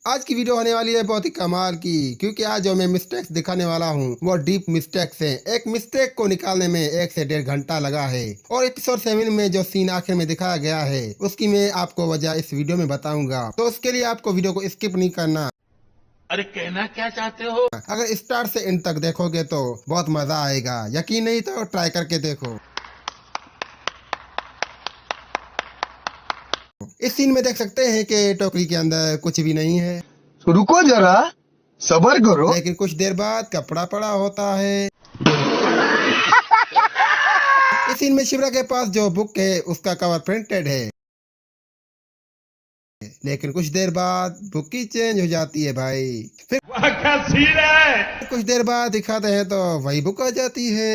आज की वीडियो होने वाली है बहुत ही कमाल की, क्योंकि आज जो मैं मिस्टेक्स दिखाने वाला हूँ वो डीप मिस्टेक्स हैं। एक मिस्टेक को निकालने में 1 से 1.5 घंटा लगा है और एपिसोड 7 में जो सीन आखिर में दिखाया गया है उसकी मैं आपको वजह इस वीडियो में बताऊंगा। तो उसके लिए आपको वीडियो को स्किप नहीं करना। अरे कहना क्या चाहते हो? अगर स्टार्ट से एंड तक देखोगे तो बहुत मजा आएगा। यकीन नहीं तो ट्राई करके देखो। इस सीन में देख सकते हैं कि टोकरी के अंदर कुछ भी नहीं है, रुको जरा, सबर करो। लेकिन कुछ देर बाद कपड़ा पड़ा होता है। इस सीन में शिवरा के पास जो बुक है उसका कवर प्रिंटेड है, लेकिन कुछ देर बाद बुक की चेंज हो जाती है भाई। फिर वह क्या सीन है? कुछ देर बाद दिखाते हैं तो वही बुक आ जाती है।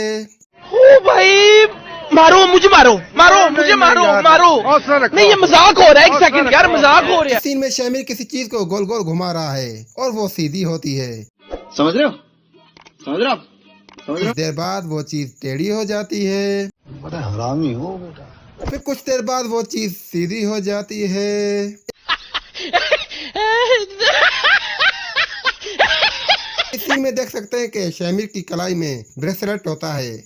ओ भाई, मारो मुझे, मुझे मारो। नहीं, ये मजाक हो रहा है। एक सेकंड यार, मजाक हो रहा है। इस सीन में शामिर किसी चीज को गोल गोल घुमा रहा है और वो सीधी होती है। समझ रहे हो? कुछ देर बाद वो चीज टेढ़ी हो जाती है। बड़ा हरामी हो बेटा। फिर कुछ देर बाद वो चीज सीधी हो जाती है। इस सीन में देख सकते हैं कि शामिर की कलाई में ब्रेसलेट होता है,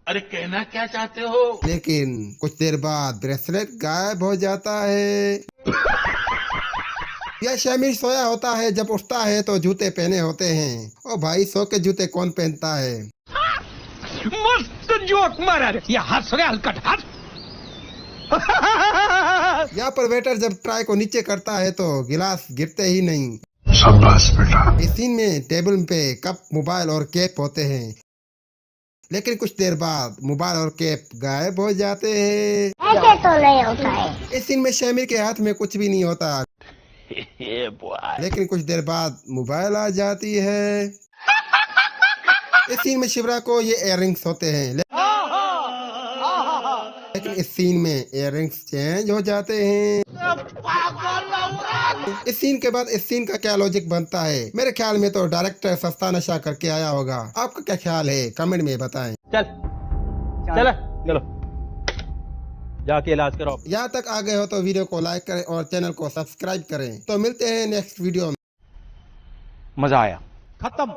अरे कहना क्या चाहते हो? लेकिन कुछ देर बाद ब्रेसलेट गायब हो जाता है। यह शामिर सोया होता है, जब उठता है तो जूते पहने होते हैं। ओ भाई, सो के जूते कौन पहनता है? मस्त जोक मारा रे। ये हंस रहे हलकट हंस। यहाँ पर वेटर जब ट्राई को नीचे करता है तो गिलास गिरते ही नहीं। शाबाश बेटा। इस सीन में टेबल पे कप, मोबाइल और कैप होते हैं, लेकिन कुछ देर बाद मोबाइल और कैप गायब हो जाते हैं। ऐसे तो नहीं होता है। इस सीन में शामिर के हाथ में कुछ भी नहीं होता, लेकिन कुछ देर बाद मोबाइल आ जाती है। इस सीन में शिवरा को ये इयररिंग्स होते हैं, लेकिन इस सीन में इयररिंग्स चेंज हो जाते हैं। इस सीन के बाद इस सीन का क्या लॉजिक बनता है? मेरे ख्याल में तो डायरेक्टर सस्ता नशा करके आया होगा। आपका क्या ख्याल है? कमेंट में बताएं। चलो जाके इलाज करो। यहाँ तक आ गए हो तो वीडियो को लाइक करें और चैनल को सब्सक्राइब करें। तो मिलते हैं नेक्स्ट वीडियो में। मजा आया। खत्म।